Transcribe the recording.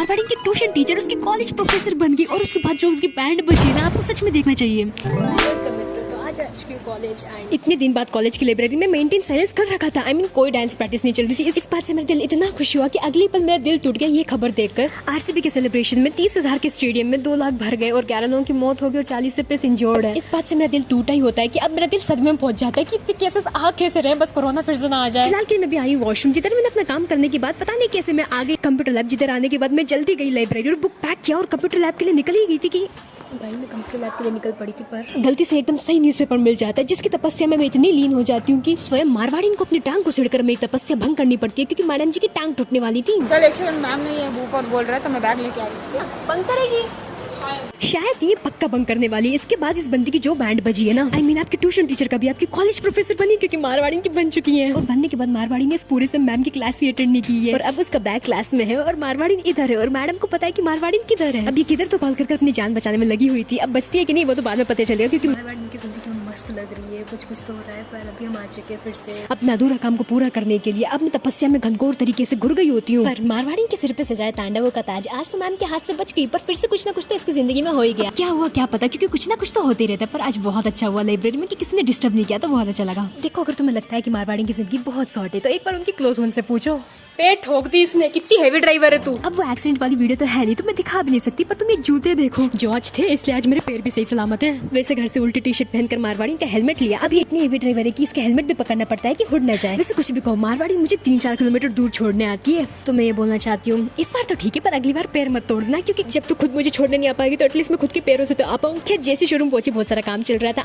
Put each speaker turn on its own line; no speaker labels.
मारवाड़ी की tuition teacher उसकी college professor बन गई और उसके बाद जो उसकी बैंड बची ना, आपको सच में देखना चाहिए। इतने दिन बाद कॉलेज की लाइब्रेरी में मेंटेन साइलेंस कर रखा था। कोई डांस प्रैक्टिस नहीं चल रही थी। इस बात से मेरा दिल इतना खुश हुआ कि अगली पल मेरा दिल टूट गया ये खबर देखकर। आरसीबी के सेलिब्रेशन में 30,000 के स्टेडियम में 2 लाख भर गए और 11 लोगों की मौत हो गई और 40 से प्लस इंजर्ड है। इस बात से मेरा दिल टूटा ही होता है कि अब मेरा दिल सदमे में पहुंच जाता है कि इतने केसेस कैसे रहे, बस कोरोना फिर से ना आ जाए। फिलहाल के मैं भी आई वॉशरूम। जिधर मैंने अपना काम करने के बाद पता नहीं कैसे मैं आ गई कंप्यूटर लैब। जिधर आने के बाद मैं जल्दी गई लाइब्रेरी और बुक पैक किया और कंप्यूटर लैब के लिए निकल ही गई थी कि भाई मैं कंप्यूटर लैब के लिए निकल पड़ी थी, पर गलती से एकदम सही न्यूज़पेपर मिल जाता है जिसकी तपस्या में मैं इतनी लीन हो जाती हूँ कि स्वयं मारवाड़ी को अपनी टांग को सिड़कर मेरी तपस्या भंग करनी पड़ती है, क्योंकि मैडम जी की टांग टूटने वाली थी।
चल एक सेकंड, मैम ने ये बुक और बोल रहा है तो मैं बैग लेके आ रही हूँ।
बंद करेगी शायद ये पक्का बंक करने वाली है। इसके बाद इस बंदी की जो बैंड बजी है ना, आपकी ट्यूशन टीचर का भी आपकी कॉलेज प्रोफेसर बनी, क्योंकि मारवाड़ी की बन चुकी है। और बनने के बाद मारवाड़ी ने इस पूरे से मैम की क्लास ही अटेंड नहीं की है और अब उसका बैग क्लास में है और मारवाड़ी इधर है और मैडम को पता है कि मारवाड़ी किधर है। अब ये किधर तो कॉल कर अपनी जान बचाने में लगी हुई थी। अब बचती है कि नहीं वो तो बाद में पता चलेगा, क्योंकि मारवाड़ी की जिंदगी मस्त लग रही है। कुछ तो हो रहा है, पर अभी हम आ चुके हैं फिर से अपना अधूरा काम को पूरा करने के लिए। अब मैं तपस्या में घनघोर तरीके से घुर गई होती हूँ, पर मारवाड़ी के सिर पे सजाए तांडवों का ताज। आज तो मैम के हाथ से बच गई, पर फिर से कुछ ना कुछ तो इसकी जिंदगी में हो ही गया। क्या हुआ क्या पता, क्योंकि कुछ ना कुछ तो होते ही रहता है। पर आज बहुत अच्छा हुआ लाइब्रेरी में कि किसी ने डिस्टर्ब नहीं किया, तो बहुत अच्छा लगा। देखो अगर तुम्हें लगता है कि मारवाड़ी की जिंदगी बहुत शॉर्ट है तो एक बार उनके क्लोज वन से पूछो।
पेट ठोक दी इसने, कितनी हेवी ड्राइवर है तू।
अब वो एक्सीडेंट वाली वीडियो तो है नहीं तो मैं दिखा भी नहीं सकती, पर तुम ये जूते देखो जो आज थे, इसलिए आज मेरे पैर भी सही सलामत है। वैसे घर से उल्टी टी शर्ट पहनकर मारवाड़ी का हेलमेट लिया। अभी इतनी हेवी ड्राइवर है कि इसका हेलमेट भी पकड़ना पड़ता है कि उड़ न जाए। वैसे कुछ भी कहो, मारवाड़ी मुझे 3-4 किलोमीटर दूर छोड़ने आती है। तो मैं ये बोलना चाहती हूँ इस बार तो ठीक है, पर अगली बार पैर मत तोड़ना, क्योंकि जब तू खुद मुझे छोड़ने नहीं आ पाएगी तो एटलीस्ट मैं खुद के पैरों से तो आ पाऊँ। खैर जैसे शोरूम पहुंची बहुत सारा काम चल रहा था।